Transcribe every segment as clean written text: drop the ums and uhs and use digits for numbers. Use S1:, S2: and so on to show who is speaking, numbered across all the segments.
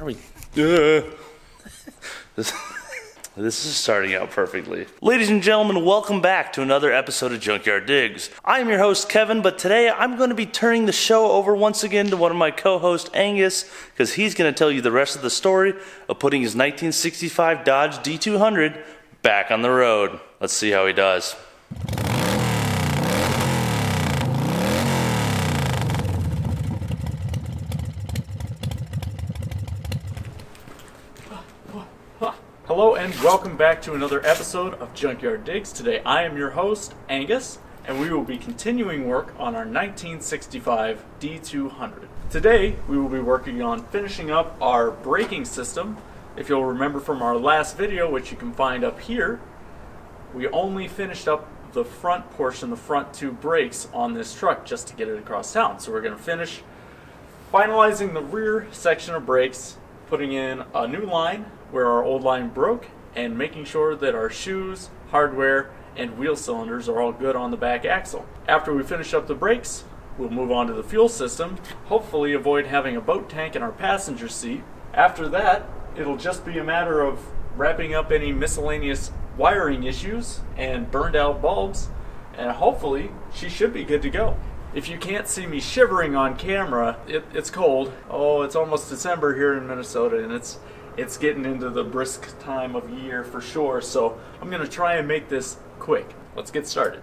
S1: are we? This is starting out perfectly. Ladies and gentlemen, welcome back to another episode of Junkyard Digs. I'm your host, Kevin, but today I'm going to be turning the show over once again to one of my co-hosts, Angus, because he's going to tell you the rest of the story of putting his 1965 Dodge D200 back on the road. Let's see how he does.
S2: Hello and welcome back to another episode of Junkyard Digs. Today I am your host, Angus, and we will be continuing work on our 1965 D200. Today we will be working on finishing up our braking system. If you'll remember from our last video, which you can find up here, we only finished up the front portion, the front two brakes on this truck just to get it across town. So we're going to finish finalizing the rear section of brakes, putting in a new line where our old line broke, and making sure that our shoes, hardware, and wheel cylinders are all good on the back axle. After we finish up the brakes, we'll move on to the fuel system, hopefully avoid having a boat tank in our passenger seat. After that, it'll just be a matter of wrapping up any miscellaneous wiring issues and burned out bulbs, and hopefully she should be good to go. If you can't see me shivering on camera, it's cold. Oh, it's almost December here in Minnesota, and it's getting into the brisk time of year for sure, so I'm going to try and make this quick. Let's get started.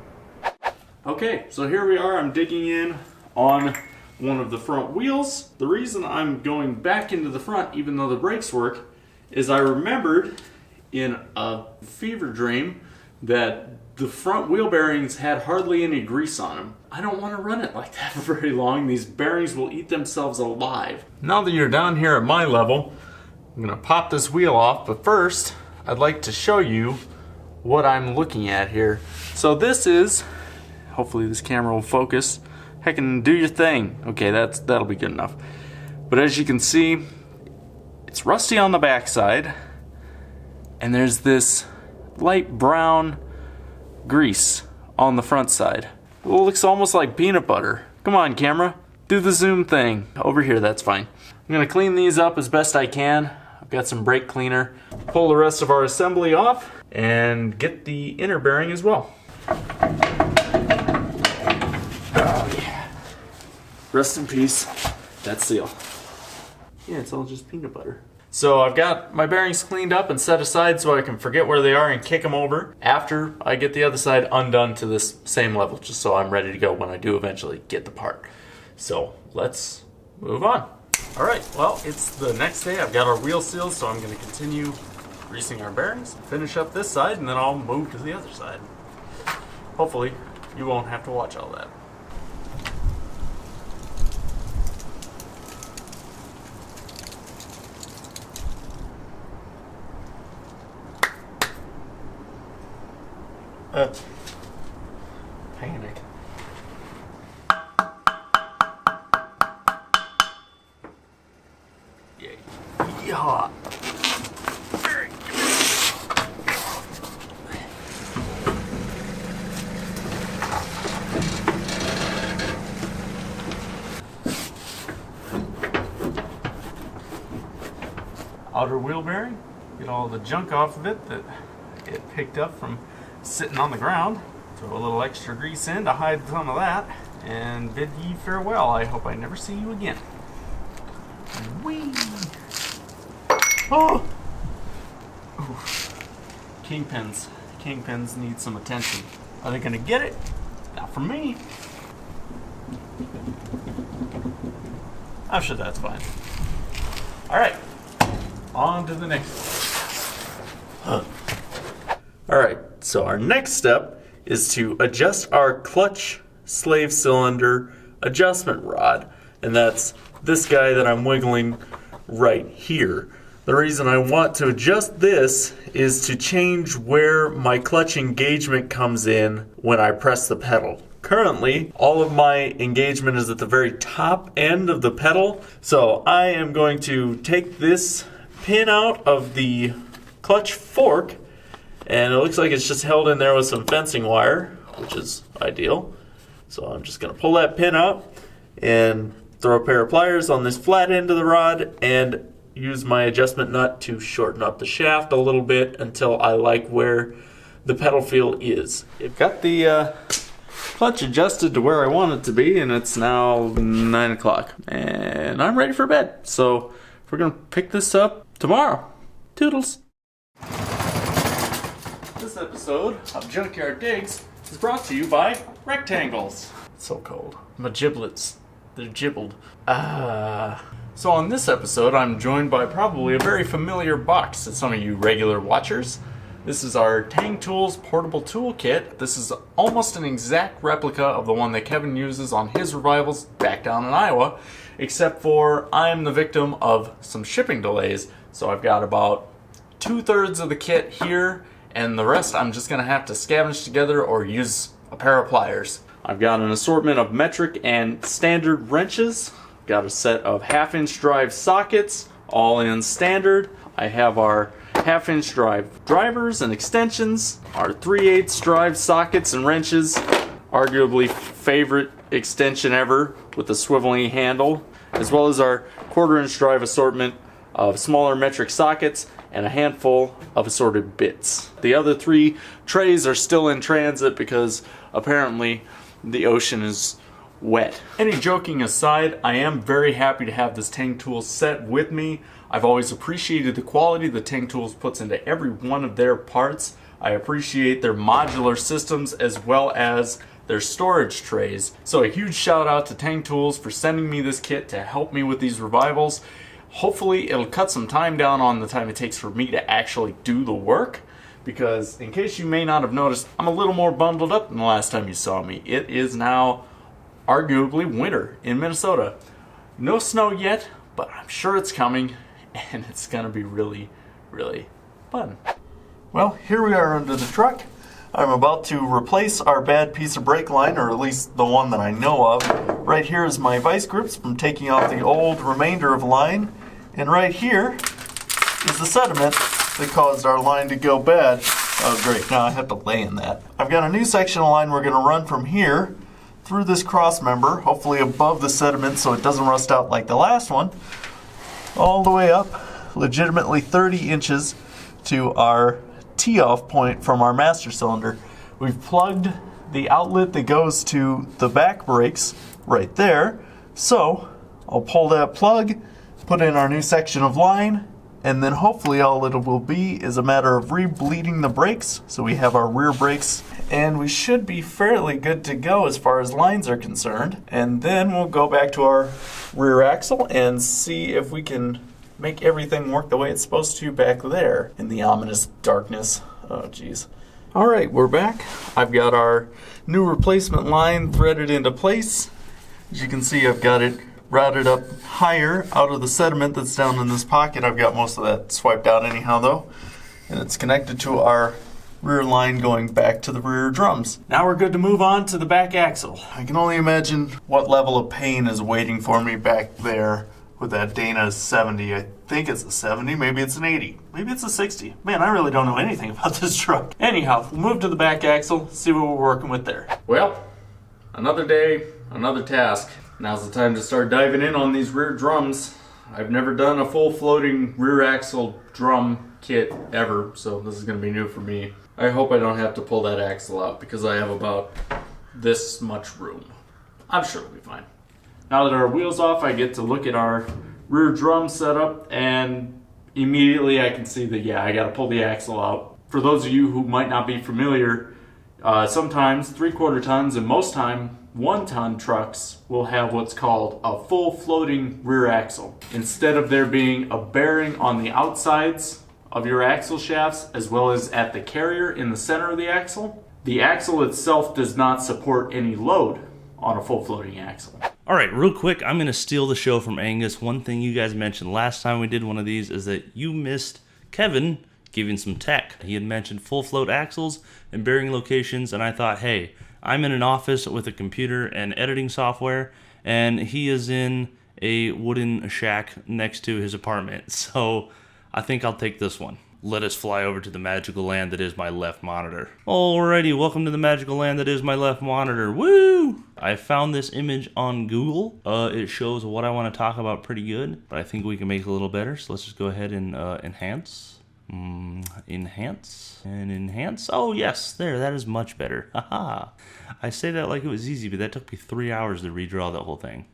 S2: Okay, so here we are. I'm digging in on one of the front wheels. The reason I'm going back into the front, even though the brakes work, is I remembered in a fever dream that the front wheel bearings had hardly any grease on them. I don't want to run it like that for very long. These bearings will eat themselves alive. Now that you're down here at my level, I'm going to pop this wheel off, but first I'd like to show you what I'm looking at here. So this is, hopefully this camera will focus. Heck, and do your thing. Okay, that'll be good enough. But as you can see, it's rusty on the backside, and there's this light brown grease on the front side. It looks almost like peanut butter. Come on, camera, do the zoom thing. Over here, that's fine. I'm going to clean these up as best I can. I've got some brake cleaner. Pull the rest of our assembly off and get the inner bearing as well. Oh yeah. Rest in peace, that seal. Yeah, it's all just peanut butter. So I've got my bearings cleaned up and set aside so I can forget where they are and kick them over after I get the other side undone to this same level, just so I'm ready to go when I do eventually get the part. So let's move on. All right, well, it's the next day. I've got our wheel seals, so I'm going to continue greasing our bearings, finish up this side, and then I'll move to the other side. Hopefully, you won't have to watch all that. Panic. Yeah. Outer wheel bearing. Get all the junk off of it that it picked up from sitting on the ground. Throw a little extra grease in to hide some of that, and bid ye farewell. I hope I never see you again. Whee! Oh! Oof. Kingpins. Kingpins need some attention. Are they gonna get it? Not from me. I'm sure that's fine. Alright. On to the next one. Alright, so our next step is to adjust our clutch slave cylinder adjustment rod. And that's this guy that I'm wiggling right here. The reason I want to adjust this is to change where my clutch engagement comes in when I press the pedal. Currently, all of my engagement is at the very top end of the pedal, so I am going to take this pin out of the clutch fork, and it looks like it's just held in there with some fencing wire, which is ideal. So I'm just going to pull that pin out and throw a pair of pliers on this flat end of the rod and use my adjustment nut to shorten up the shaft a little bit until I like where the pedal feel is. I've got the clutch adjusted to where I want it to be, and it's now 9 o'clock. And I'm ready for bed. So we're going to pick this up tomorrow. Toodles. This episode of Junkyard Digs is brought to you by rectangles. It's so cold. My giblets, they're gibbled. So on this episode, I'm joined by probably a very familiar box to some of you regular watchers. This is our Tang Tools portable tool kit. This is almost an exact replica of the one that Kevin uses on his revivals back down in Iowa, except for I'm the victim of some shipping delays. So I've got about 2/3 of the kit here, and the rest I'm just gonna have to scavenge together or use a pair of pliers. I've got an assortment of metric and standard wrenches. Got a set of 1/2-inch drive sockets, all in standard. I have our 1/2-inch drive drivers and extensions, our 3/8 drive sockets and wrenches, arguably favorite extension ever with the swiveling handle, as well as our 1/4-inch drive assortment of smaller metric sockets and a handful of assorted bits. The other 3 trays are still in transit because apparently the ocean is wet. Any joking aside, I am very happy to have this Tang Tools set with me. I've always appreciated the quality that Tang Tools puts into every one of their parts. I appreciate their modular systems as well as their storage trays. So a huge shout out to Tang Tools for sending me this kit to help me with these revivals. Hopefully it'll cut some time down on the time it takes for me to actually do the work, because in case you may not have noticed, I'm a little more bundled up than the last time you saw me. It is now arguably winter in Minnesota. No snow yet, but I'm sure it's coming, and it's gonna be really, really fun. Well, here we are under the truck. I'm about to replace our bad piece of brake line, or at least the one that I know of. Right here is my vice grips from taking off the old remainder of line, and right here is the sediment that caused our line to go bad. Oh great, now I have to lay in that. I've got a new section of line we're gonna run from here through this cross member, hopefully above the sediment so it doesn't rust out like the last one, all the way up, legitimately 30 inches to our tee-off point from our master cylinder. We've plugged the outlet that goes to the back brakes right there, so I'll pull that plug, put in our new section of line, and then hopefully all it will be is a matter of re-bleeding the brakes, so we have our rear brakes, and we should be fairly good to go as far as lines are concerned. And then we'll go back to our rear axle and see if we can make everything work the way it's supposed to back there in the ominous darkness. Oh geez. Alright, we're back. I've got our new replacement line threaded into place. As you can see, I've got it routed up higher out of the sediment that's down in this pocket. I've got most of that swiped out anyhow though. And it's connected to our rear line going back to the rear drums. Now we're good to move on to the back axle. I can only imagine what level of pain is waiting for me back there with that Dana 70. I think it's a 70, maybe it's an 80, maybe it's a 60. Man, I really don't know anything about this truck. Anyhow, we'll move to the back axle, see what we're working with there. Well, another day, another task. Now's the time to start diving in on these rear drums. I've never done a full floating rear axle drum kit ever, so this is gonna be new for me. I hope I don't have to pull that axle out because I have about this much room. I'm sure it'll be fine. Now that our wheel's off, I get to look at our rear drum setup, and immediately I can see that, yeah, I gotta pull the axle out. For those of you who might not be familiar, sometimes 3/4 tons and most time 1-ton trucks will have what's called a full floating rear axle. Instead of there being a bearing on the outsides of your axle shafts as well as at the carrier in the center of the axle itself does not support any load on a full floating axle.
S1: All right, real quick, I'm going to steal the show from Angus. One thing you guys mentioned last time we did one of these is that you missed Kevin giving some tech. He had mentioned full float axles and bearing locations, and I thought, hey, I'm in an office with a computer and editing software, and he is in a wooden shack next to his apartment. So I think I'll take this one. let us fly over to the magical land that is my left monitor. Alrighty, welcome to the magical land that is my left monitor. Woo! I found this image on Google. It shows what I want to talk about pretty good, but I think we can make it a little better. So let's just go ahead and enhance. Enhance and enhance. Oh yes, there, that is much better. Haha. I say that like it was easy, but that took me 3 hours to redraw that whole thing.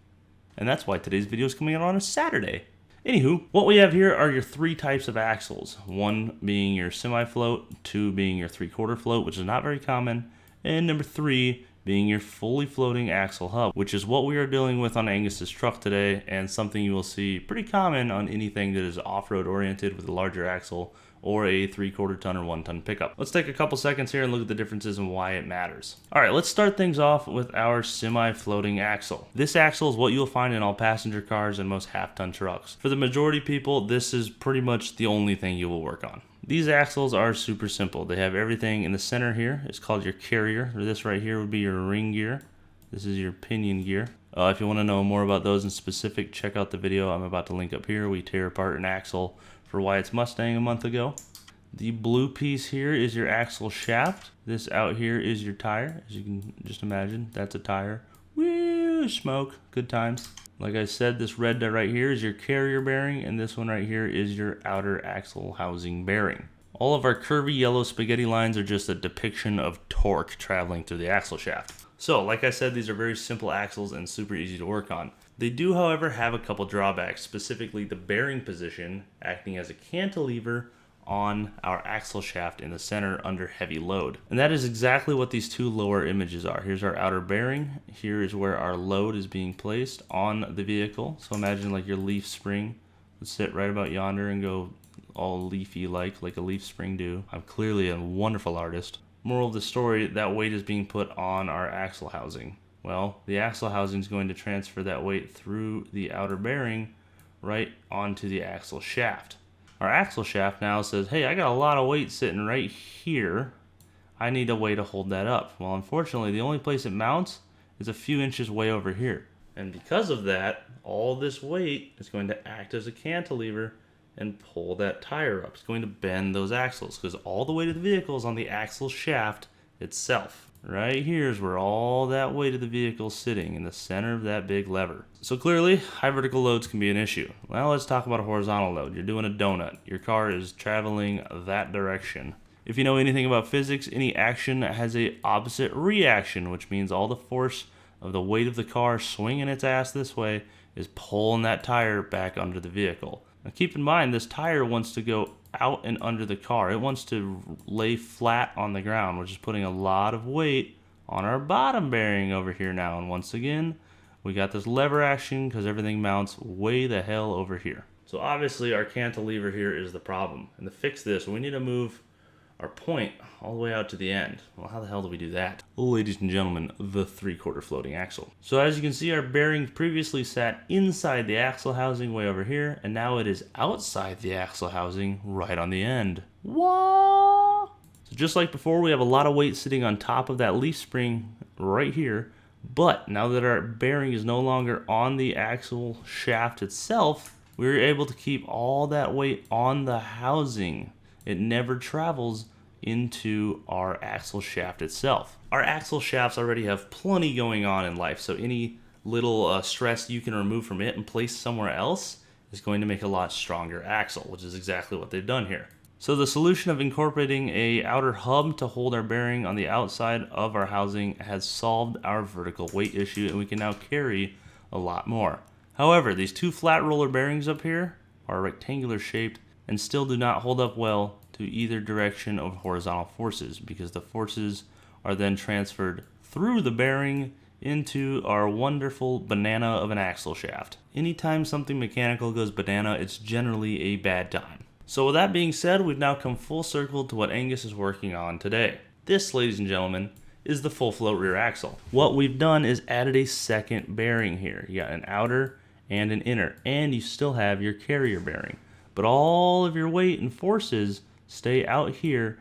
S1: And that's why today's video is coming out on a Saturday. Anywho, what we have here are your 3 types of axles. 1 being your semi-float, 2 being your 3/4 float, which is not very common, and number 3 being your fully floating axle hub, which is what we are dealing with on Angus's truck today, and something you will see pretty common on anything that is off-road oriented with a larger axle or a 3/4 ton or 1 ton pickup. Let's take a couple seconds here and look at the differences and why it matters. All right, let's start things off with our semi-floating axle. This axle is what you'll find in all passenger cars and most half-ton trucks. For the majority of people, this is pretty much the only thing you will work on. These axles are super simple. They have everything in the center here. It's called your carrier. This right here would be your ring gear. This is your pinion gear. If you want to know more about those in specific, check out the video I'm about to link up here. We tear apart an axle for Wyatt's Mustang a month ago. The blue piece here is your axle shaft. This out here is your tire. As you can just imagine, that's a tire. Woo, smoke, good times. Like I said, this red right here is your carrier bearing, and this one right here is your outer axle housing bearing. All of our curvy yellow spaghetti lines are just a depiction of torque traveling through the axle shaft. So, like I said, these are very simple axles and super easy to work on. They do, however, have a couple drawbacks, specifically the bearing position acting as a cantilever on our axle shaft in the center under heavy load. And that is exactly what these 2 lower images are. Here's our outer bearing. Here is where our load is being placed on the vehicle. So imagine like your leaf spring would sit right about yonder and go all leafy like a leaf spring do. I'm clearly a wonderful artist. Moral of the story, that weight is being put on our axle housing. Well, the axle housing is going to transfer that weight through the outer bearing right onto the axle shaft. Our axle shaft now says, hey, I got a lot of weight sitting right here. I need a way to hold that up. Well, unfortunately, the only place it mounts is a few inches way over here. And because of that, all this weight is going to act as a cantilever and pull that tire up. It's going to bend those axles because all the weight of the vehicle is on the axle shaft itself. Right here is where all that weight of the vehicle is sitting, in the center of that big lever. So clearly, high vertical loads can be an issue. Well, let's talk about a horizontal load. You're doing a donut. Your car is traveling that direction. If you know anything about physics, any action has a opposite reaction, which means all the force of the weight of the car swinging its ass this way is pulling that tire back under the vehicle. Now keep in mind, this tire wants to go out and under the car. It wants to lay flat on the ground, which is putting a lot of weight on our bottom bearing over here now. And once again, we got this lever action because everything mounts way the hell over here. So obviously our cantilever here is the problem. And to fix this, we need to move our point all the way out to the end. Well, how the hell do we do that? Well, ladies and gentlemen, the 3/4 floating axle. So as you can see, our bearing previously sat inside the axle housing way over here, and now it is outside the axle housing right on the end. What? So just like before, we have a lot of weight sitting on top of that leaf spring right here, but now that our bearing is no longer on the axle shaft itself, we're able to keep all that weight on the housing. It never travels into our axle shaft itself. Our axle shafts already have plenty going on in life, so any little stress you can remove from it and place somewhere else is going to make a lot stronger axle, which is exactly what they've done here. So the solution of incorporating a outer hub to hold our bearing on the outside of our housing has solved our vertical weight issue, and we can now carry a lot more. However, these 2 flat roller bearings up here are rectangular shaped and still do not hold up well to either direction of horizontal forces, because the forces are then transferred through the bearing into our wonderful banana of an axle shaft. Anytime something mechanical goes banana, it's generally a bad time. So with that being said, we've now come full circle to what Angus is working on today. This, ladies and gentlemen, is the full float rear axle. What we've done is added a second bearing here. You got an outer and an inner, and you still have your carrier bearing. But all of your weight and forces stay out here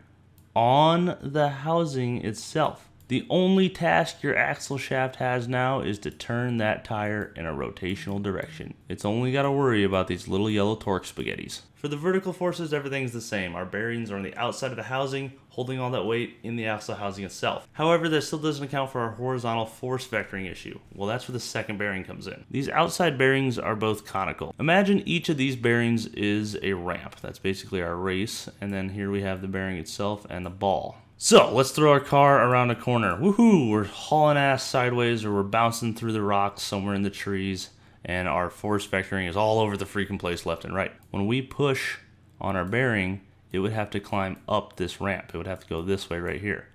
S1: on the housing itself. The only task your axle shaft has now is to turn that tire in a rotational direction. It's only got to worry about these little yellow torque spaghettis. For the vertical forces, everything's the same. Our bearings are on the outside of the housing, holding all that weight in the axle housing itself. However, that still doesn't account for our horizontal force vectoring issue. Well, that's where the second bearing comes in. These outside bearings are both conical. Imagine each of these bearings is a ramp. That's basically our race, and then here we have the bearing itself and the ball. So, let's throw our car around a corner. Woohoo! We're hauling ass sideways, or we're bouncing through the rocks somewhere in the trees, and our force vectoring is all over the freaking place left and right. When we push on our bearing, it would have to climb up this ramp. It would have to go this way right here.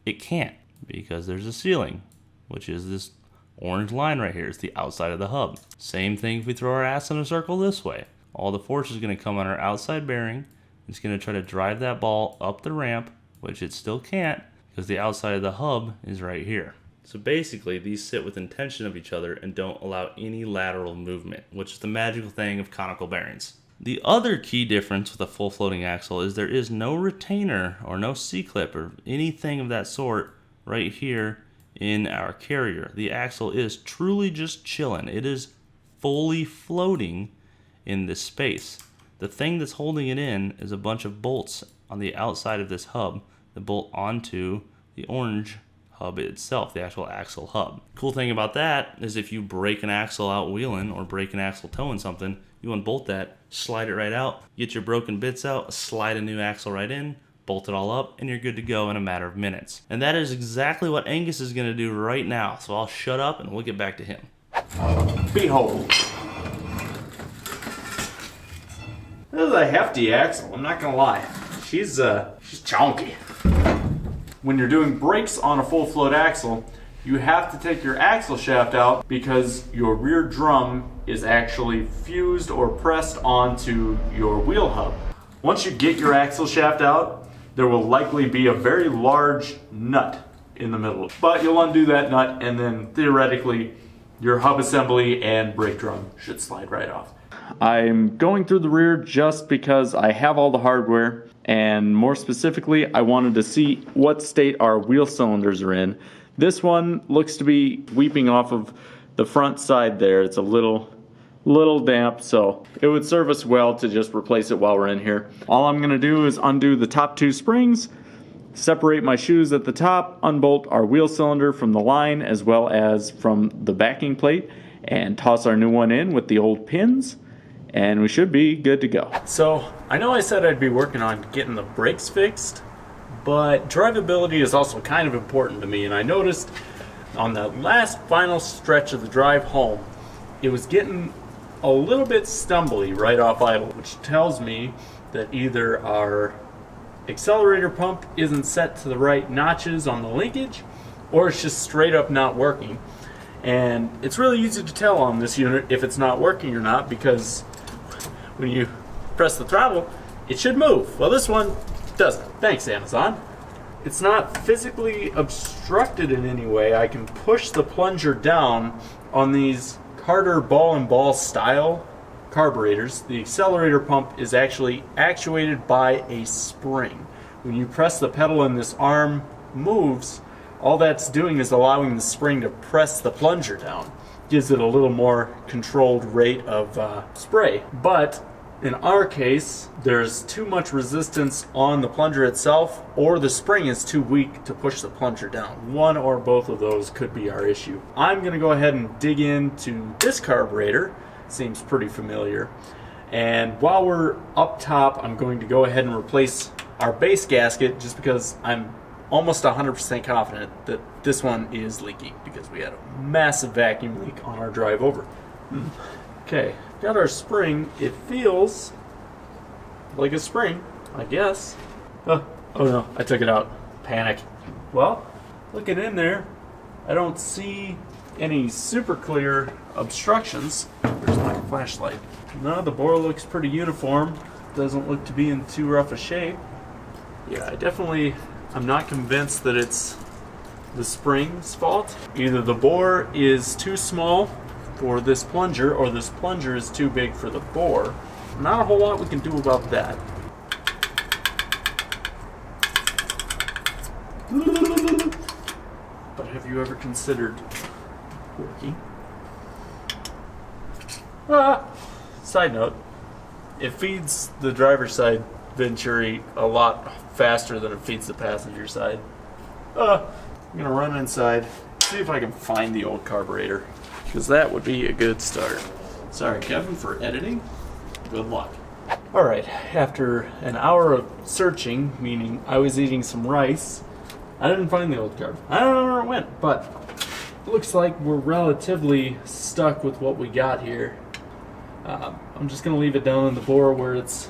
S1: It can't, because there's a ceiling, which is this orange line right here. It's the outside of the hub. Same thing if we throw our ass in a circle this way. All the force is going to come on our outside bearing. It's going to try to drive that ball up the ramp, which it still can't because the outside of the hub is right here. So basically, these sit within tension of each other and don't allow any lateral movement, which is the magical thing of conical bearings. The other key difference with a full floating axle is there is no retainer or no C-clip or anything of that sort right here in our carrier. The axle is truly just chilling. It is fully floating in this space. The thing that's holding it in is a bunch of bolts on the outside of this hub that bolt onto the orange hub itself, the actual axle hub. Cool thing about that is if you break an axle out wheeling or break an axle towing something, you unbolt that, slide it right out, get your broken bits out, slide a new axle right in, bolt it all up, and you're good to go in a matter of minutes. And that is exactly what Angus is going to do right now. So I'll shut up and we'll get back to him.
S2: Behold. This is a hefty axle, I'm not gonna lie. She's chunky. When you're doing brakes on a full float axle, you have to take your axle shaft out because your rear drum is actually fused or pressed onto your wheel hub. Once you get your axle shaft out, there will likely be a very large nut in the middle. But you'll undo that nut and then theoretically your hub assembly and brake drum should slide right off. I'm going through the rear just because I have all the hardware, and more specifically I wanted to see what state our wheel cylinders are in. This one looks to be weeping off of the front side there. It's a little damp, so it would serve us well to just replace it while we're in here. All I'm going to do is undo the top two springs, separate my shoes at the top, unbolt our wheel cylinder from the line as well as from the backing plate, and toss our new one in with the old pins, and we should be good to go. So I know I said I'd be working on getting the brakes fixed, but drivability is also kind of important to me, and I noticed on the last final stretch of the drive home it was getting a little bit stumbly right off idle, which tells me that either our accelerator pump isn't set to the right notches on the linkage, or it's just straight up not working. And it's really easy to tell on this unit if it's not working or not, because when you press the throttle, it should move. Well, this one doesn't. Thanks, Amazon. It's not physically obstructed in any way. I can push the plunger down on these Carter ball and ball style carburetors. The accelerator pump is actually actuated by a spring. When you press the pedal and this arm moves, all that's doing is allowing the spring to press the plunger down. Gives it a little more controlled rate of spray. But in our case, there's too much resistance on the plunger itself, or the spring is too weak to push the plunger down. One or both of those could be our issue. I'm going to go ahead and dig into this carburetor. Seems pretty familiar. And while we're up top, I'm going to go ahead and replace our base gasket, just because I'm almost 100% confident that this one is leaking, because we had a massive vacuum leak on our drive over. Okay, got our spring. It feels like a spring, I guess. Oh no, I took it out. Panic. Well, looking in there, I don't see any super clear obstructions. Where's my flashlight? No, the bore looks pretty uniform. Doesn't look to be in too rough a shape. Yeah, I'm not convinced that it's the spring's fault. Either the bore is too small for this plunger, or this plunger is too big for the bore. Not a whole lot we can do about that. but have you ever considered working? Side note, it feeds the driver's side Venturi a lot faster than it feeds the passenger side. I'm gonna run inside, see if I can find the old carburetor, because that would be a good start. Sorry, Kevin, for editing. Good luck. Alright, after an hour of searching, meaning I was eating some rice, I didn't find the old carb. I don't know where it went, but it looks like we're relatively stuck with what we got here. I'm just going to leave it down in the bore where it's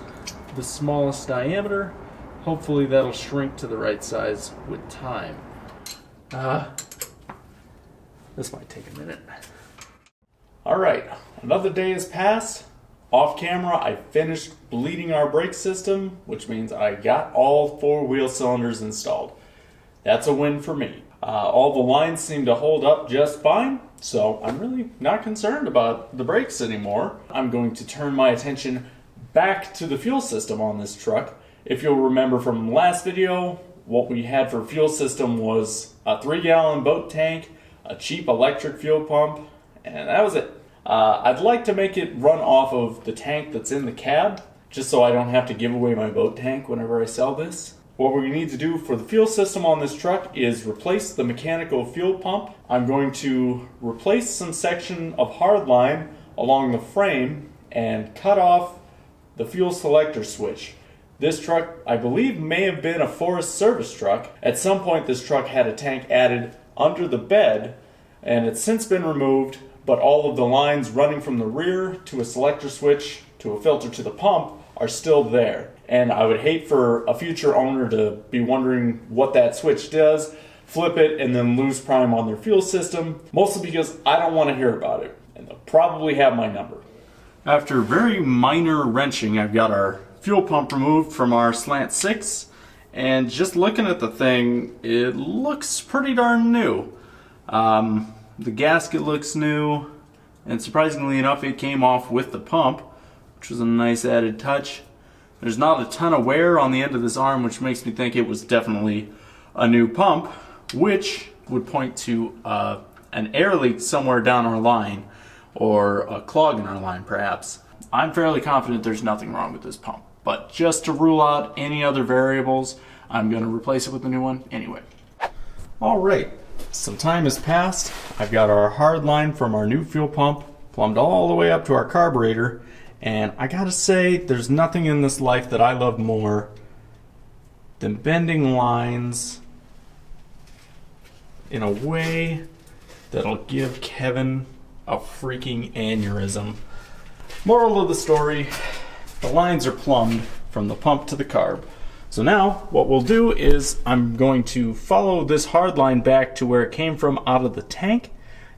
S2: the smallest diameter. Hopefully that'll shrink to the right size with time. This might take a minute. Alright, another day has passed. Off camera, I finished bleeding our brake system, which means I got all 4 wheel cylinders installed. That's a win for me. All the lines seem to hold up just fine, so I'm really not concerned about the brakes anymore. I'm going to turn my attention back to the fuel system on this truck. If you'll remember from the last video, what we had for fuel system was a 3-gallon boat tank, a cheap electric fuel pump, and that was it. I'd like to make it run off of the tank that's in the cab, just so I don't have to give away my boat tank whenever I sell this. What we need to do for the fuel system on this truck is replace the mechanical fuel pump. I'm going to replace some section of hardline along the frame and cut off the fuel selector switch. This truck, I believe, may have been a Forest Service truck. At some point this truck had a tank added under the bed, and it's since been removed, but all of the lines running from the rear to a selector switch to a filter to the pump are still there. And I would hate for a future owner to be wondering what that switch does, flip it, and then lose prime on their fuel system, mostly because I don't want to hear about it, and they'll probably have my number. After very minor wrenching, I've got our fuel pump removed from our slant 6, and just looking at the thing, it looks pretty darn new. The gasket looks new, and surprisingly enough, it came off with the pump, which was a nice added touch. There's not a ton of wear on the end of this arm, which makes me think it was definitely a new pump, which would point to an air leak somewhere down our line, or a clog in our line perhaps. I'm fairly confident there's nothing wrong with this pump, but just to rule out any other variables, I'm going to replace it with a new one anyway. Alright, some time has passed. I've got our hard line from our new fuel pump plumbed all the way up to our carburetor. And I gotta say, there's nothing in this life that I love more than bending lines in a way that'll give Kevin a freaking aneurysm. Moral of the story, the lines are plumbed from the pump to the carb. So now, what we'll do is I'm going to follow this hard line back to where it came from out of the tank,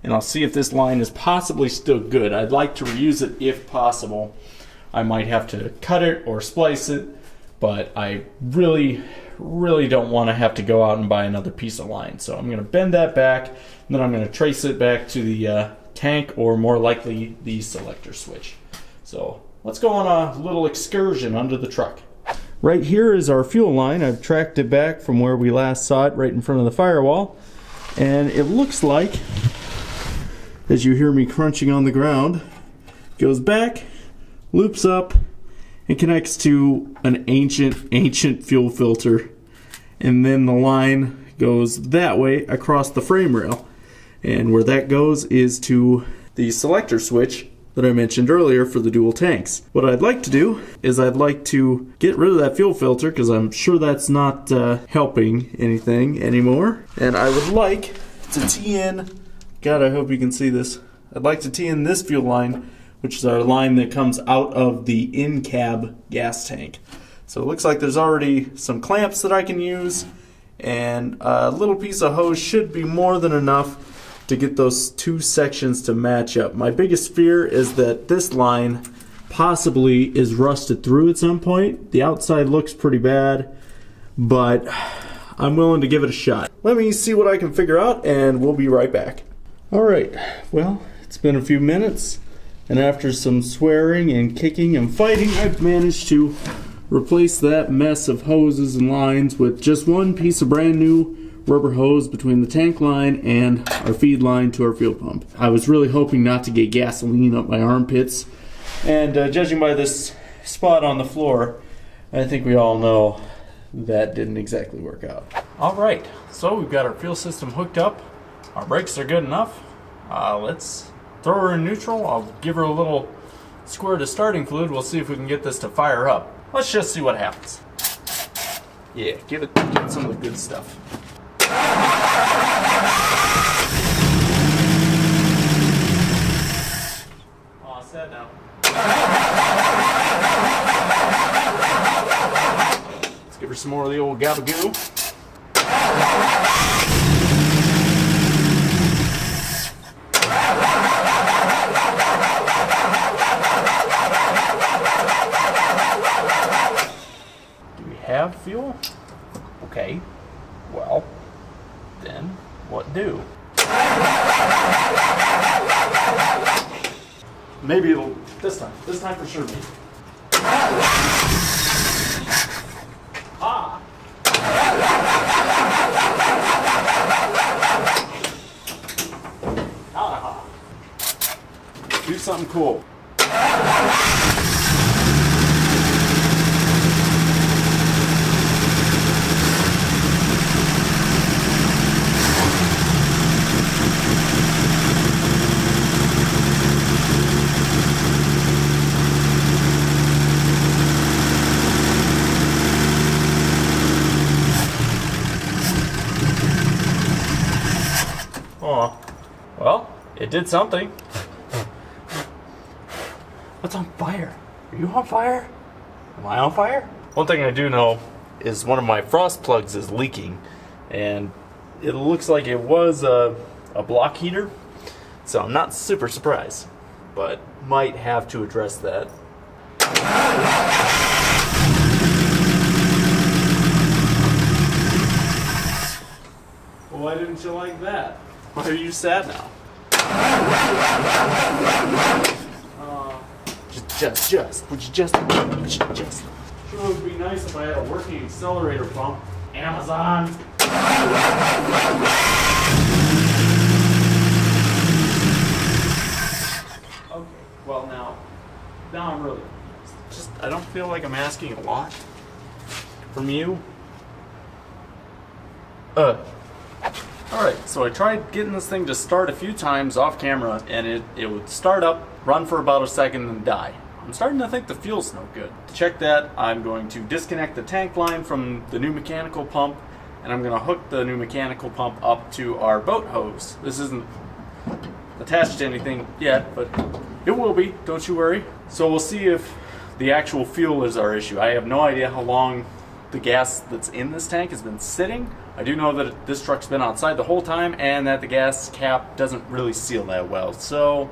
S2: and I'll see if this line is possibly still good. I'd like to reuse it if possible. I might have to cut it or splice it, but I really don't want to have to go out and buy another piece of line. So I'm going to bend that back, and then I'm going to trace it back to the tank, or more likely the selector switch. So let's go on a little excursion under the truck. Right here is our fuel line. I've tracked it back from where we last saw it, right in front of the firewall. And it looks like, as you hear me crunching on the ground, goes back, loops up, and connects to an ancient fuel filter. And then the line goes that way across the frame rail. And where that goes is to the selector switch that I mentioned earlier for the dual tanks. What I'd like to do is I'd like to get rid of that fuel filter, because I'm sure that's not helping anything anymore. And I would like to tee in, God, I hope you can see this. I'd like to tee in this fuel line, which is our line that comes out of the in-cab gas tank. So it looks like there's already some clamps that I can use, and a little piece of hose should be more than enough to get those two sections to match up. My biggest fear is that this line possibly is rusted through at some point. The outside looks pretty bad, but I'm willing to give it a shot. Let me see what I can figure out, and we'll be right back. Alright, well, it's been a few minutes, and after some swearing and kicking and fighting, I've managed to replace that mess of hoses and lines with just one piece of brand new
S3: rubber hose between the tank line and our feed line to our fuel pump. I was really hoping not to get gasoline up my armpits, and judging by this spot on the floor, I think we all know that didn't exactly work out.
S2: Alright, so we've got our fuel system hooked up. Our brakes are good enough. Let's throw her in neutral. I'll give her a little squirt of starting fluid. We'll see if we can get this to fire up. Let's just see what happens. Yeah, give it some of the good stuff. All set now. Let's give her some more of the old gabagoo. Have fuel? Okay. Well, then what do? Maybe it'll this time. This time for sure. Maybe. Ah. Ah. Do something cool. Oh, well, it did something. What's on fire? Are you on fire? Am I on fire? One thing I do know is one of my frost plugs is leaking, and it looks like it was a block heater, so I'm not super surprised, but might have to address that. Well, why didn't you like that? Why are you sad now? Would you just. Sure would be nice if I had a working accelerator pump. Amazon. Okay, well now I'm really just, I don't feel like I'm asking a lot from you. Alright, so I tried getting this thing to start a few times off camera, and it would start up, run for about a second, and die. I'm starting to think the fuel's no good. To check that, I'm going to disconnect the tank line from the new mechanical pump, and I'm going to hook the new mechanical pump up to our boat hose. This isn't attached to anything yet, but it will be, don't you worry. So we'll see if the actual fuel is our issue. I have no idea how long the gas that's in this tank has been sitting. I do know that this truck's been outside the whole time and that the gas cap doesn't really seal that well. So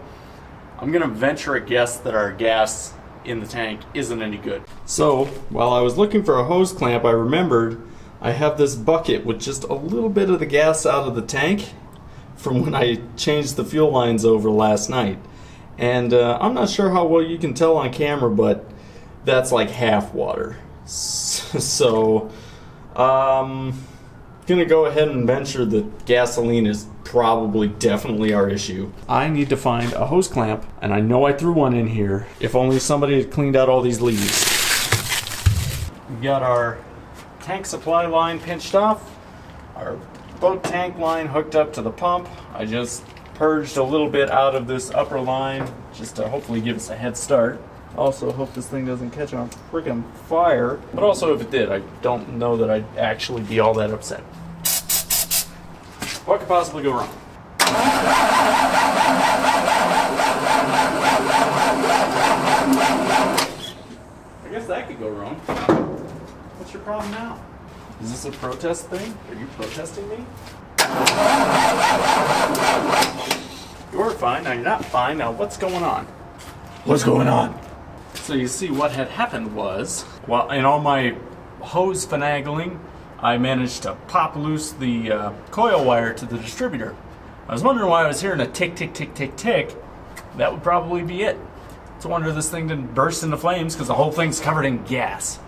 S2: I'm gonna venture a guess that our gas in the tank isn't any good. So while I was looking for a hose clamp, I remembered I have this bucket with just a little bit of the gas out of the tank from when I changed the fuel lines over last night. And I'm not sure how well you can tell on camera, but that's like half water. So gonna go ahead and venture that gasoline is probably definitely our issue. I need to find a hose clamp, and I know I threw one in here. If only somebody had cleaned out all these leaves. We've got our tank supply line pinched off, our boat tank line hooked up to the pump. I just purged a little bit out of this upper line just to hopefully give us a head start. Also hope this thing doesn't catch on freaking fire, but also if it did, I don't know that I'd actually be all that upset. What could possibly go wrong? I guess that could go wrong. What's your problem now? Is this a protest thing? Are you protesting me? You were fine, now you're not fine, now what's going on? What's going on? So you see, what had happened was, well, in all my hose finagling, I managed to pop loose the coil wire to the distributor. I was wondering why I was hearing a tick, tick, tick, tick, tick. That would probably be it. It's a wonder this thing didn't burst into flames because the whole thing's covered in gas.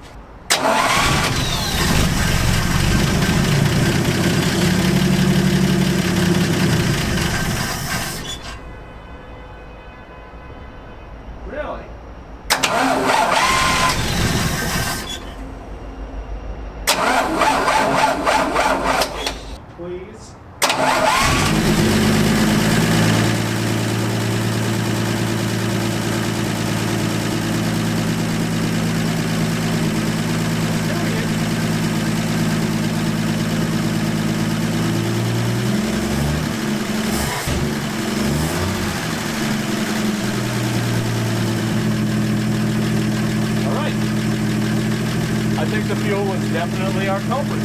S2: think the fuel was definitely our culprit.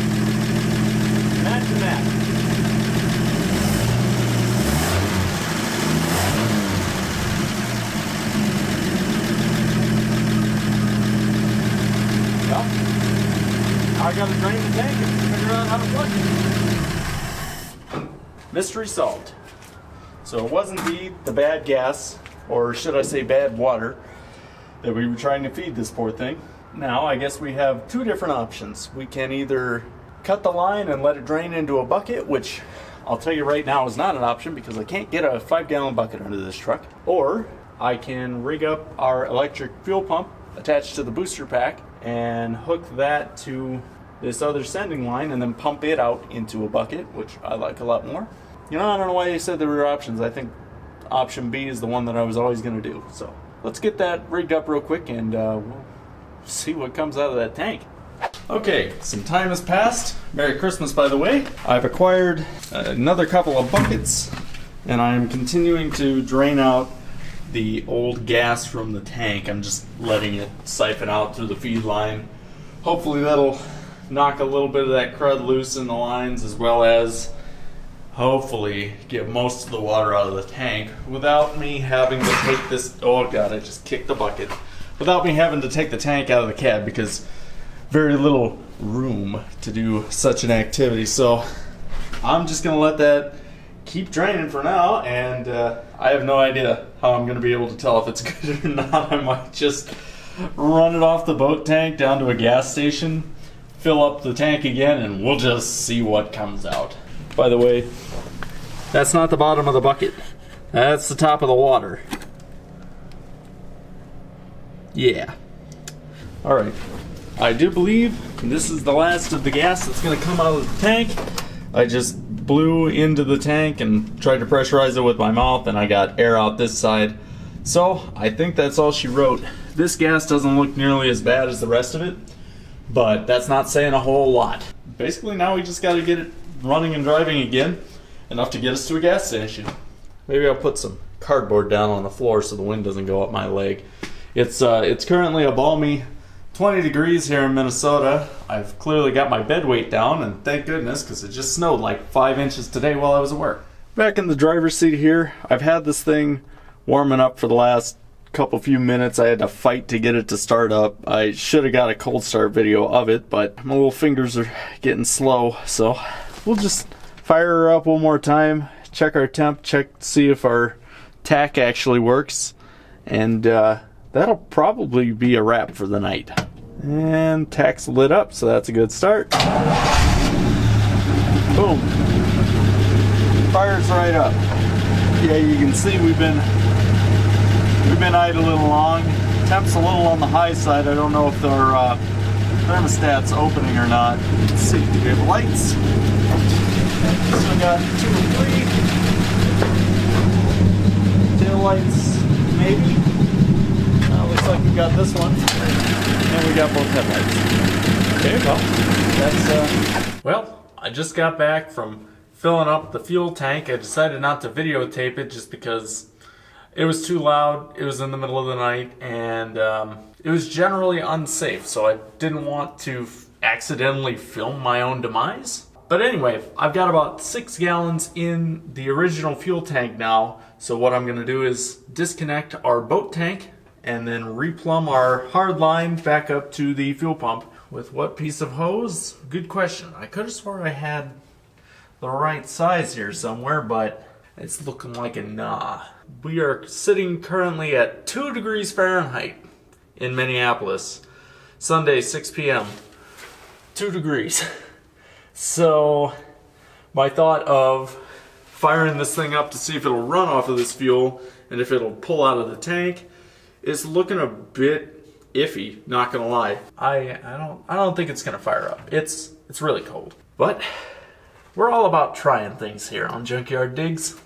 S2: Imagine that. Well, I gotta drain the tank and figure out how to flush it. Mystery solved. So it was indeed the bad gas, or should I say bad water, that we were trying to feed this poor thing. Now I guess we have two different options. We can either cut the line and let it drain into a bucket, which I'll tell you right now is not an option because I can't get a 5-gallon bucket under this truck. Or I can rig up our electric fuel pump attached to the booster pack and hook that to this other sending line and then pump it out into a bucket, which I like a lot more. You know, I don't know why they said there were options. I think option B is the one that I was always going to do. So let's get that rigged up real quick and we'll see what comes out of that tank. Okay, some time has passed. Merry Christmas, by the way. I've acquired another couple of buckets and I'm continuing to drain out the old gas from the tank. I'm just letting it siphon out through the feed line. Hopefully that'll knock a little bit of that crud loose in the lines, as well as hopefully get most of the water out of the tank without me having to take this, oh god, I just kicked the bucket, without me having to take the tank out of the cab, because very little room to do such an activity. So I'm just gonna let that keep draining for now, and I have no idea how I'm gonna be able to tell if it's good or not. I might just run it off the boat tank down to a gas station, fill up the tank again, and we'll just see what comes out. By the way, that's not the bottom of the bucket. That's the top of the water. Yeah. Alright. I do believe this is the last of the gas that's going to come out of the tank. I just blew into the tank and tried to pressurize it with my mouth, and I got air out this side. So, I think that's all she wrote. This gas doesn't look nearly as bad as the rest of it, but that's not saying a whole lot. Basically, now we just got to get it running and driving again, enough to get us to a gas station. Maybe I'll put some cardboard down on the floor so the wind doesn't go up my leg. It's currently a balmy 20 degrees here in Minnesota. I've clearly got my bed weight down, and thank goodness, because it just snowed like 5 inches today while I was at work. Back in the driver's seat here, I've had this thing warming up for the last few minutes. I had to fight to get it to start up. I should have got a cold start video of it, but my little fingers are getting slow, so we'll just fire her up one more time, check our temp, see if our tack actually works, and that'll probably be a wrap for the night. And tack's lit up, so that's a good start. Boom. Fires right up. Yeah, you can see we've been idling along. Temp's a little on the high side. I don't know if our thermostat's opening or not. Let's see. Do we have lights? Still got 2 or 3 tail lights, maybe. Looks like we got this one, and we got both headlights. Okay, well, that's Well, I just got back from filling up the fuel tank. I decided not to videotape it just because it was too loud. It was in the middle of the night, and it was generally unsafe, so I didn't want to accidentally film my own demise. But anyway, I've got about 6 gallons in the original fuel tank now, so what I'm going to do is disconnect our boat tank and then replumb our hard line back up to the fuel pump. With what piece of hose? Good question. I could have swore I had the right size here somewhere, but it's looking like a nah. We are sitting currently at 2 degrees Fahrenheit in Minneapolis. Sunday, 6 p.m. 2 degrees. So my thought of firing this thing up to see if it'll run off of this fuel and if it'll pull out of the tank is looking a bit iffy, not gonna lie. I don't think it's gonna fire up. It's really cold. But we're all about trying things here on Junkyard Digs.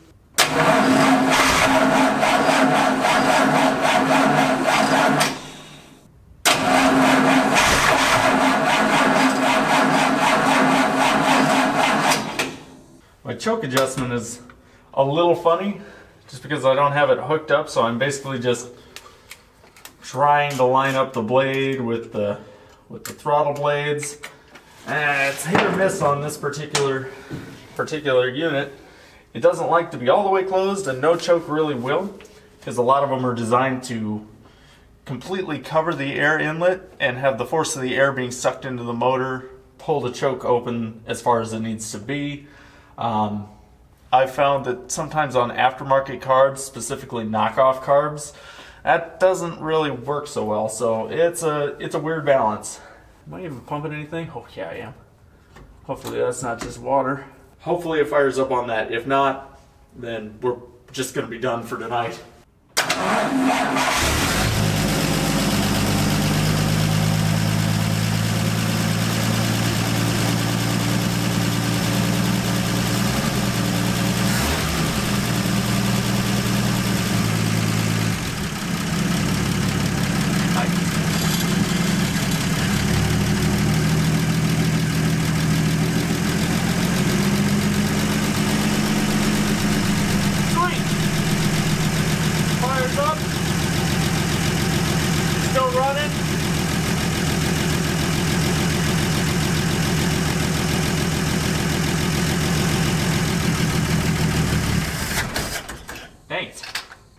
S2: My choke adjustment is a little funny just because I don't have it hooked up, so I'm basically just trying to line up the blade with the with the throttle blades. And it's hit or miss on this particular unit. It doesn't like to be all the way closed, and no choke really will, because a lot of them are designed to completely cover the air inlet and have the force of the air being sucked into the motor pull the choke open as far as it needs to be. I've found that sometimes on aftermarket carbs, specifically knockoff carbs, that doesn't really work so well. So it's a weird balance. Am I even pumping anything? Oh yeah, I am. Hopefully that's not just water. Hopefully it fires up on that. If not, then we're just gonna be done for tonight.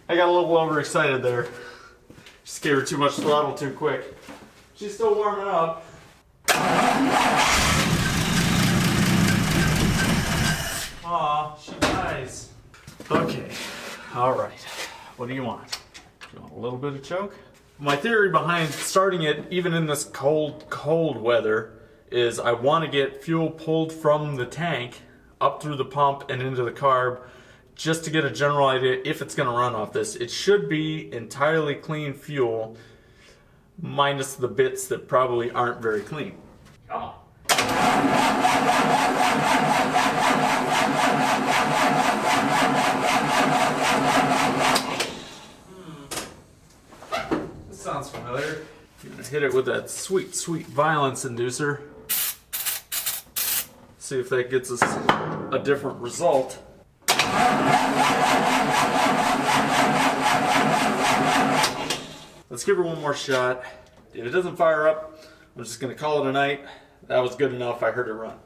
S2: I got a little overexcited there. Just gave her too much throttle too quick. She's still warming up. Aw, she's nice. Okay, alright. What do you want? You want a little bit of choke? My theory behind starting it, even in this cold weather, is I want to get fuel pulled from the tank up through the pump and into the carb, just to get a general idea if it's going to run off this. It should be entirely clean fuel, minus the bits that probably aren't very clean. Oh. This sounds familiar. I'm going to hit it with that sweet, sweet violence inducer. See if that gets us a different result. Let's give her one more shot. If it doesn't fire up, I'm just gonna call it a night. That was good enough, I heard it run.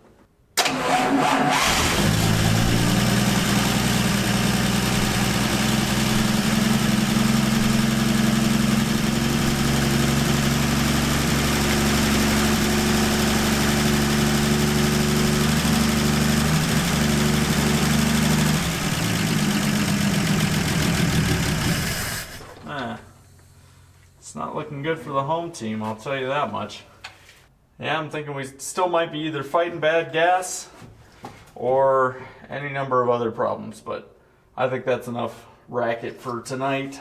S2: It's not looking good for the home team, I'll tell you that much. Yeah, I'm thinking we still might be either fighting bad gas or any number of other problems, but I think that's enough racket for tonight.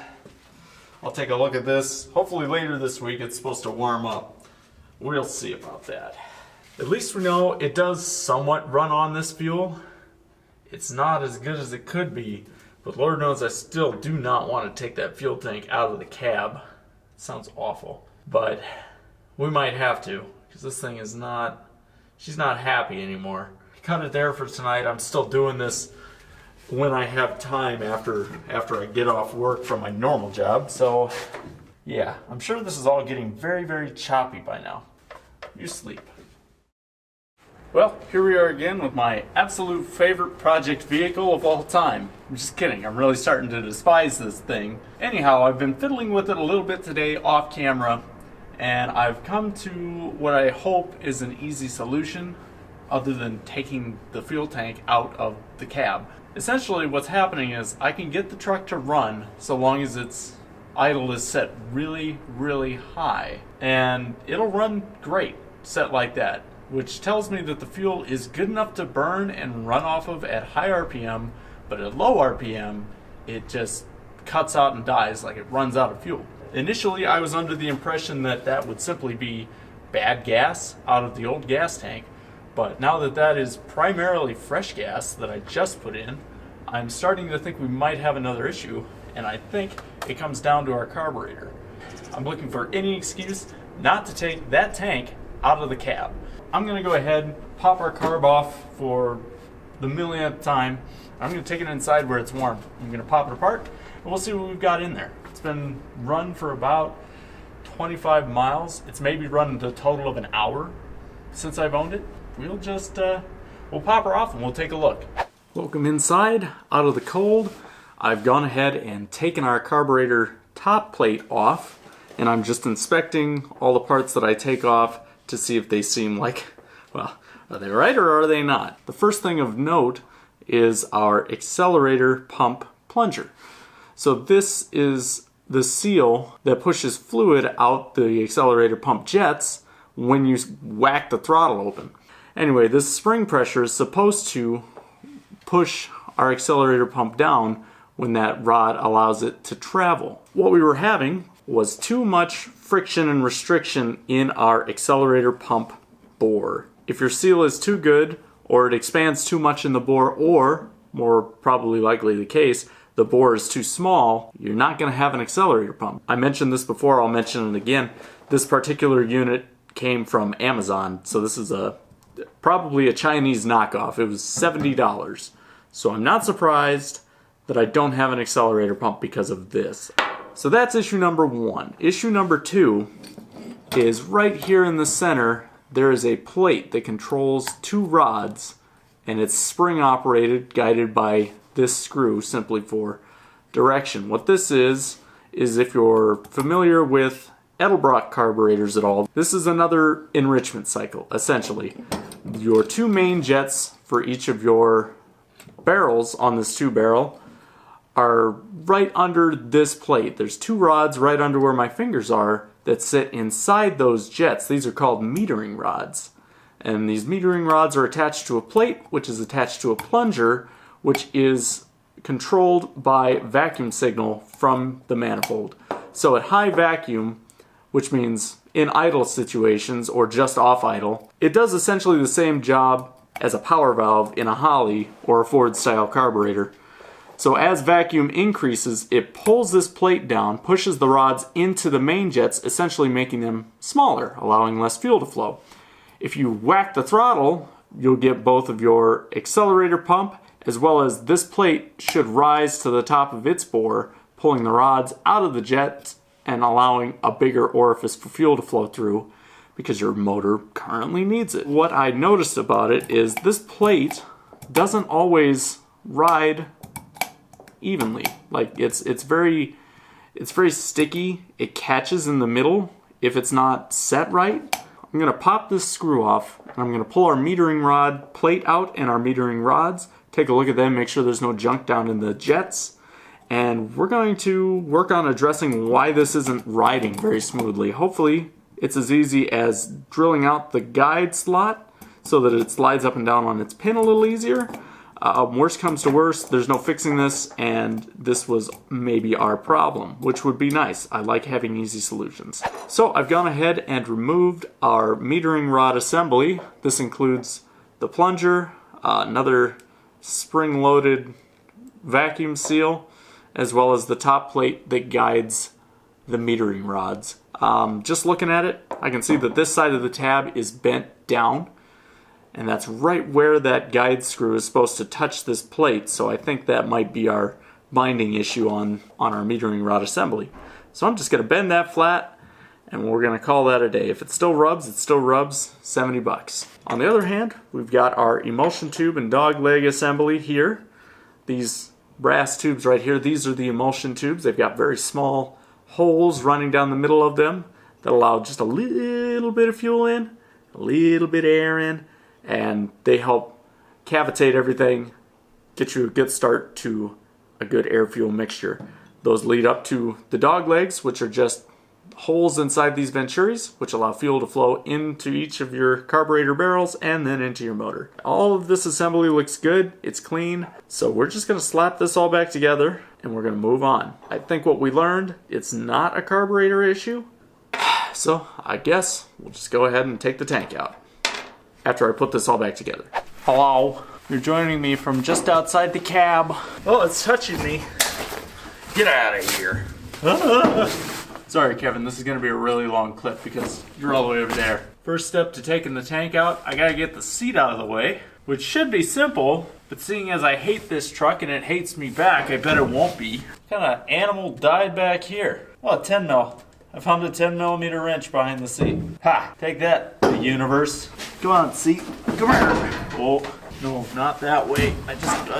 S2: I'll take a look at this. Hopefully later this week it's supposed to warm up. We'll see about that. At least we know it does somewhat run on this fuel. It's not as good as it could be, but Lord knows I still do not want to take that fuel tank out of the cab. Sounds awful, but we might have to, because this thing is not, she's not happy anymore. Cut it there for tonight. I'm still doing this when I have time after I get off work from my normal job. So yeah, I'm sure this is all getting very, very choppy by now. You sleep. Well, here we are again with my absolute favorite project vehicle of all time. I'm just kidding, I'm really starting to despise this thing. Anyhow, I've been fiddling with it a little bit today off camera, and I've come to what I hope is an easy solution other than taking the fuel tank out of the cab. Essentially what's happening is I can get the truck to run so long as its idle is set really, really high, and it'll run great set like that, which tells me that the fuel is good enough to burn and run off of at high RPM, but at low RPM, it just cuts out and dies, like it runs out of fuel. Initially, I was under the impression that that would simply be bad gas out of the old gas tank, but now that that is primarily fresh gas that I just put in, I'm starting to think we might have another issue, and I think it comes down to our carburetor. I'm looking for any excuse not to take that tank out of the cab. I'm going to go ahead, pop our carb off for the millionth time. I'm going to take it inside where it's warm. I'm going to pop it apart, and we'll see what we've got in there. It's been run for about 25 miles. It's maybe run a total of an hour since I've owned it. We'll just, we'll pop her off and we'll take a look. Welcome inside, out of the cold. I've gone ahead and taken our carburetor top plate off, and I'm just inspecting all the parts that I take off to see if they seem like, well, are they right or are they not? The first thing of note is our accelerator pump plunger. So this is the seal that pushes fluid out the accelerator pump jets when you whack the throttle open. Anyway, this spring pressure is supposed to push our accelerator pump down when that rod allows it to travel. What we were having was too much friction and restriction in our accelerator pump bore. If your seal is too good, or it expands too much in the bore, or, more probably likely the case, the bore is too small, you're not going to have an accelerator pump. I mentioned this before, I'll mention it again. This particular unit came from Amazon, so this is probably a Chinese knockoff. It was $70. So I'm not surprised that I don't have an accelerator pump because of this. So that's issue number one. Issue number two is right here in the center, there is a plate that controls two rods, and it's spring operated, guided by this screw simply for direction. What this is if you're familiar with Edelbrock carburetors at all, this is another enrichment cycle, essentially. Your two main jets for each of your barrels on this two barrel are right under this plate. There's two rods right under where my fingers are that sit inside those jets. These are called metering rods. And these metering rods are attached to a plate, which is attached to a plunger, which is controlled by vacuum signal from the manifold. So at high vacuum, which means in idle situations or just off idle, it does essentially the same job as a power valve in a Holly or a Ford style carburetor. So as vacuum increases, it pulls this plate down, pushes the rods into the main jets, essentially making them smaller, allowing less fuel to flow. If you whack the throttle, you'll get both of your accelerator pump, as well as this plate should rise to the top of its bore, pulling the rods out of the jets and allowing a bigger orifice for fuel to flow through, because your motor currently needs it. What I noticed about it is this plate doesn't always ride evenly. Like it's very sticky. It catches in the middle if it's not set right. I'm gonna pop this screw off, and I'm gonna pull our metering rod plate out and our metering rods, take a look at them, make sure there's no junk down in the jets, and we're going to work on addressing why this isn't riding very smoothly. Hopefully it's as easy as drilling out the guide slot so that it slides up and down on its pin a little easier. Worst comes to worst, there's no fixing this, and this was maybe our problem, which would be nice. I like having easy solutions. So I've gone ahead and removed our metering rod assembly. This includes the plunger, another spring-loaded vacuum seal, as well as the top plate that guides the metering rods. Just looking at it, I can see that this side of the tab is bent down, and that's right where that guide screw is supposed to touch this plate, so I think that might be our binding issue on our metering rod assembly. So I'm just going to bend that flat, and we're going to call that a day. If it still rubs, $70. On the other hand, we've got our emulsion tube and dog leg assembly here. These brass tubes right here, these are the emulsion tubes. They've got very small holes running down the middle of them that allow just a little bit of fuel in, a little bit of air in, and they help cavitate everything, get you a good start to a good air-fuel mixture. Those lead up to the dog legs, which are just holes inside these venturis, which allow fuel to flow into each of your carburetor barrels and then into your motor. All of this assembly looks good, it's clean, so we're just going to slap this all back together and we're going to move on. I think what we learned, it's not a carburetor issue, so I guess we'll just go ahead and take the tank out after I put this all back together. Hello. You're joining me from just outside the cab.
S3: Oh, it's touching me.
S2: Get out of here.
S3: Sorry, Kevin, this is going to be a really long clip because you're all the way over there.
S2: First step to taking the tank out, I gotta get the seat out of the way, which should be simple, but seeing as I hate this truck and it hates me back, I bet it won't be. What kind of animal died back here? Oh, 10 mil.
S3: I found a 10mm wrench behind the seat. Ha! Take that, the universe. Come on, seat. Come here. Oh, no, not that way. I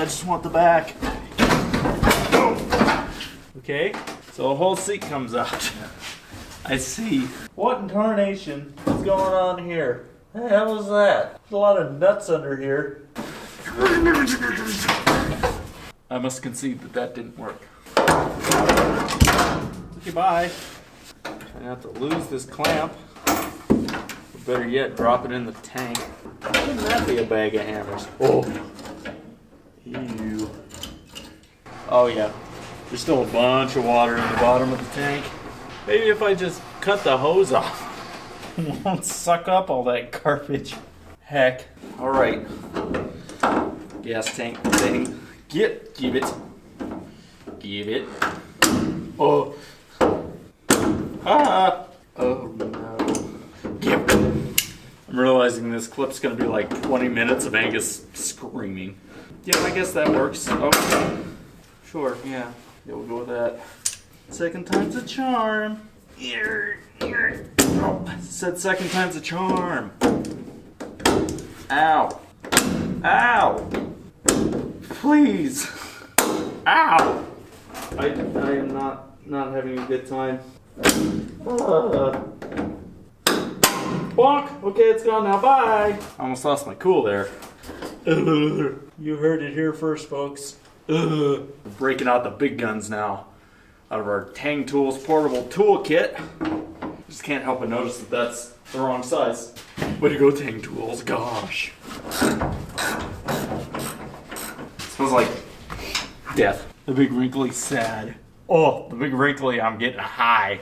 S3: just want the back. Okay, so the whole seat comes out. I see. What in tarnation is going on here? The hell was that? There's a lot of nuts under here. I must concede that didn't work. Okay, bye. I have to lose this clamp. Or better yet, drop it in the tank. Wouldn't that be a bag of hammers? Oh. Ew. Oh yeah. There's still a bunch of water in the bottom of the tank. Maybe if I just cut the hose off, it won't suck up all that garbage. Heck. Alright. Gas tank thing. Give it. Give it. Oh. Ah. Oh no. Give it. I'm realizing this clip's gonna be like 20 minutes of Angus screaming. Yeah, I guess that works. Okay. Sure, yeah. Yeah, we'll go with that. Second time's a charm. Oh, I said second time's a charm. Ow. Ow. Please. Ow. I am not having a good time. Bonk. Okay, it's gone now. Bye. I almost lost my cool there. You heard it here first, folks. We're breaking out the big guns now. Out of our Tang Tools portable tool kit. Just can't help but notice that that's the wrong size. Way to go, Tang Tools. Gosh. Smells like death. The big wrinkly sad. Oh, the big wrinkly I'm getting high.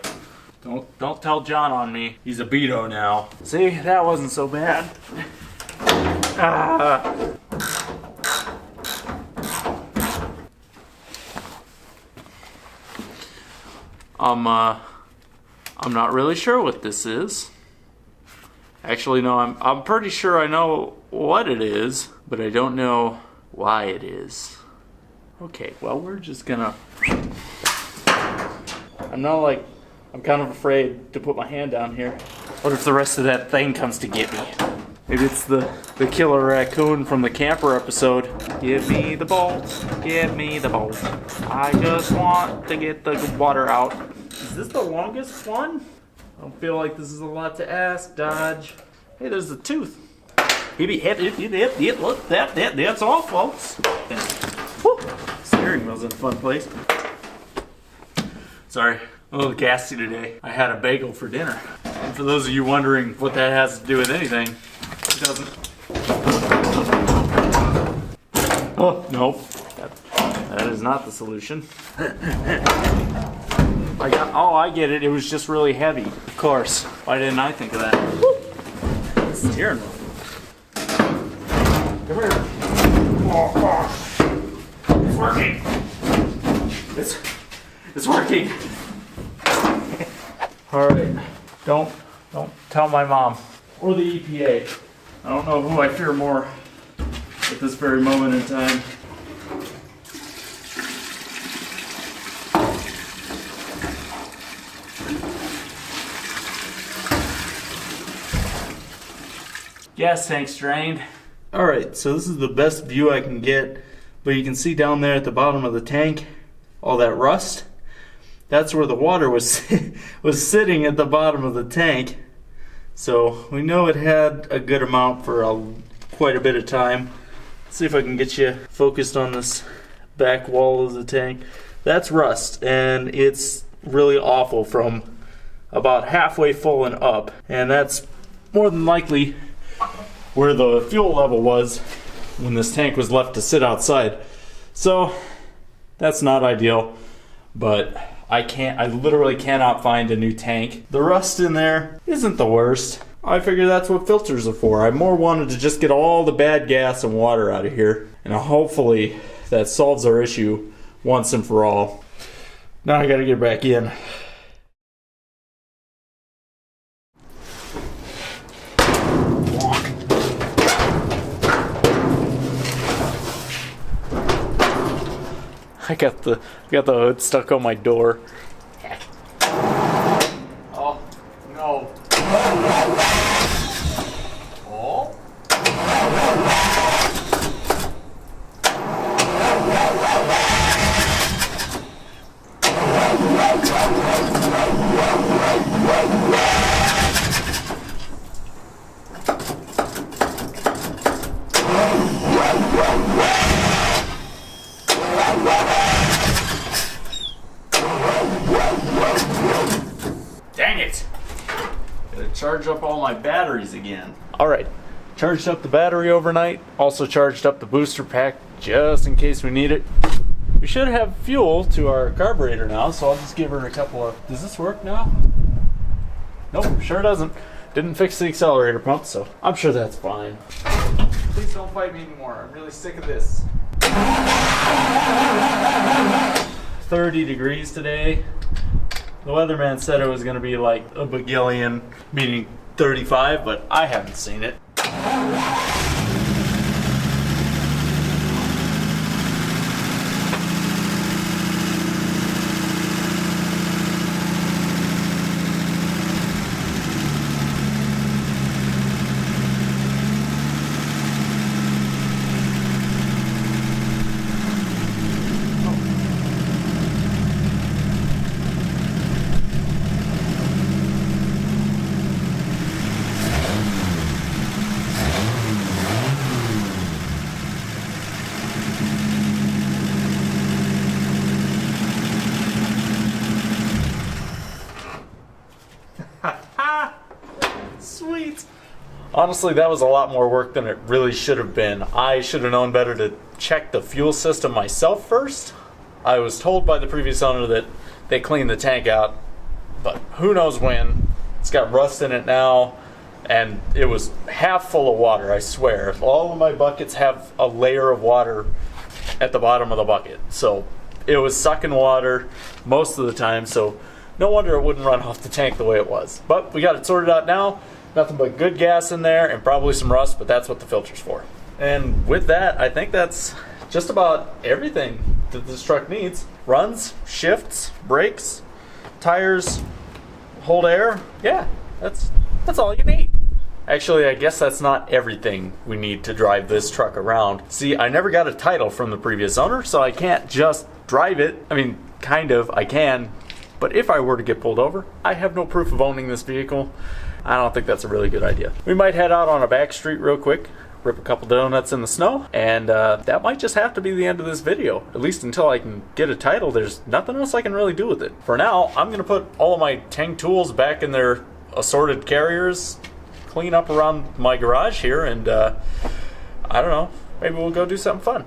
S3: Don't tell John on me. He's a Beto now. See, that wasn't so bad. Ah. I'm not really sure what this is. Actually, no, I'm pretty sure I know what it is, but I don't know why it is. Okay, well, we're just gonna... I'm kind of afraid to put my hand down here. What if the rest of that thing comes to get me? Maybe it's the killer raccoon from the camper episode. Give me the bolt, give me the bolt. I just want to get the water out. Is this the longest one? I don't feel like this is a lot to ask, Dodge. Hey, there's the tooth. Look, that's all, folks. Woo. Steering wheel's in a fun place. Sorry, a little gassy today. I had a bagel for dinner. And for those of you wondering what that has to do with anything, it doesn't. Oh, no. That is not the solution. I get it. It was just really heavy. Of course. Why didn't I think of that? Woo. Steering wheel. Come here. Oh, it's working. It's working. All right. Don't tell my mom or the EPA. I don't know who I fear more at this very moment in time. Gas tank's drained. Alright, so this is the best view I can get, but you can see down there at the bottom of the tank, all that rust. That's where the water was sitting at the bottom of the tank. So we know it had a good amount for quite a bit of time. Let's see if I can get you focused on this back wall of the tank. That's rust, and it's really awful from about halfway full and up. And that's more than likely where the fuel level was when this tank was left to sit outside. So that's not ideal, but I literally cannot find a new tank. The rust in there isn't the worst. I figure that's what filters are for. I more wanted to just get all the bad gas and water out of here, and hopefully that solves our issue once and for all. Now I gotta get back in. I got the hood stuck on my door.
S2: all my batteries again. Alright, charged up the battery overnight, also charged up the booster pack just in case we need it. We should have fuel to our carburetor now, so I'll just give her a couple of... Does this work now? Nope, sure doesn't. Didn't fix the accelerator pump, so I'm sure that's fine. Please don't fight me anymore. I'm really sick of this. 30 degrees today. The weatherman said it was going to be like a bagillion, meaning 35, but I haven't seen it. Sweet. Honestly, that was a lot more work than it really should have been. I should have known better to check the fuel system myself first. I was told by the previous owner that they cleaned the tank out, but who knows when. It's got rust in it now, and it was half full of water, I swear. All of my buckets have a layer of water at the bottom of the bucket, so it was sucking water most of the time, so no wonder it wouldn't run off the tank the way it was. But we got it sorted out now. Nothing but good gas in there and probably some rust, but that's what the filter's for. And with that, I think that's just about everything that this truck needs. Runs, shifts, brakes, tires, hold air. Yeah, that's all you need. Actually, I guess that's not everything we need to drive this truck around. See, I never got a title from the previous owner, so I can't just drive it. I mean, kind of, I can. But if I were to get pulled over, I have no proof of owning this vehicle. I don't think that's a really good idea. We might head out on a back street real quick, rip a couple donuts in the snow, and that might just have to be the end of this video. At least until I can get a title, there's nothing else I can really do with it. For now, I'm gonna put all of my Tang tools back in their assorted carriers, clean up around my garage here, and I don't know, maybe we'll go do something fun.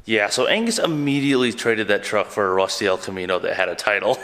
S1: Yeah, so Angus immediately traded that truck for a rusty El Camino that had a title.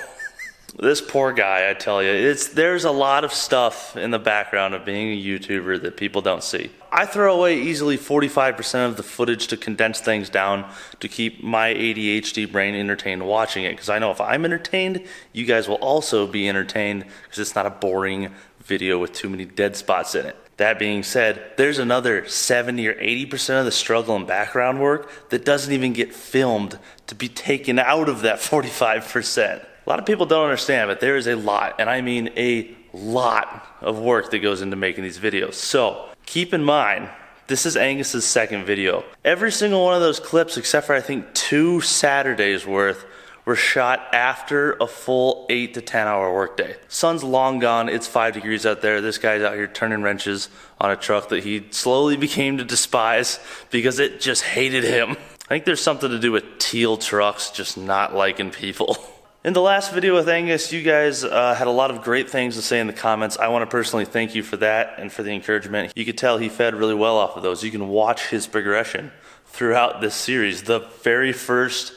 S1: This poor guy, I tell you, there's a lot of stuff in the background of being a YouTuber that people don't see. I throw away easily 45% of the footage to condense things down to keep my ADHD brain entertained watching it, because I know if I'm entertained, you guys will also be entertained, because it's not a boring video with too many dead spots in it. That being said, there's another 70 or 80% of the struggle and background work that doesn't even get filmed to be taken out of that 45%. A lot of people don't understand, but there is a lot, and I mean a lot of work that goes into making these videos. So keep in mind, this is Angus's second video. Every single one of those clips, except for I think 2 Saturdays worth, were shot after a full 8 to 10 hour workday. Sun's long gone, it's 5 degrees out there. This guy's out here turning wrenches on a truck that he slowly became to despise because it just hated him. I think there's something to do with teal trucks just not liking people. In the last video with Angus, you guys had a lot of great things to say in the comments. I want to personally thank you for that and for the encouragement. You could tell he fed really well off of those. You can watch his progression throughout this series. The very first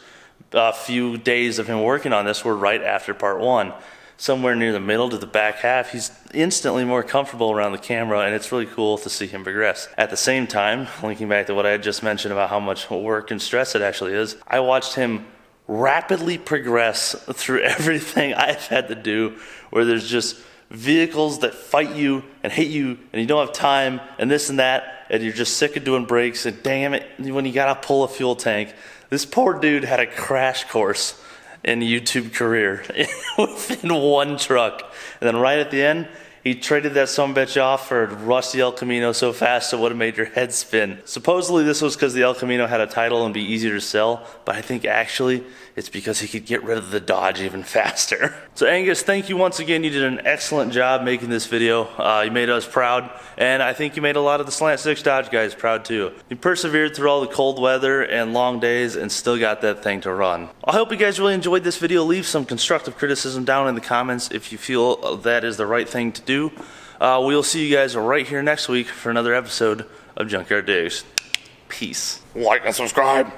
S1: few days of him working on this were right after part 1. Somewhere near the middle to the back half, he's instantly more comfortable around the camera, and it's really cool to see him progress. At the same time, linking back to what I had just mentioned about how much work and stress it actually is, I watched him rapidly progress through everything I've had to do, where there's just vehicles that fight you and hate you, and you don't have time, and this and that, and you're just sick of doing brakes, and damn it, when you gotta pull a fuel tank. This poor dude had a crash course in a YouTube career within one truck. And then right at the end, he traded that sumbitch off for a rusty El Camino so fast it would have made your head spin. Supposedly this was because the El Camino had a title and be easier to sell, but I think actually it's because he could get rid of the Dodge even faster. So Angus, thank you once again. You did an excellent job making this video. You made us proud, and I think you made a lot of the Slant 6 Dodge guys proud too. You persevered through all the cold weather and long days and still got that thing to run. I hope you guys really enjoyed this video. Leave some constructive criticism down in the comments if you feel that is the right thing to do. We'll see you guys right here next week for another episode of Junkyard Digs. Peace.
S4: Like and subscribe.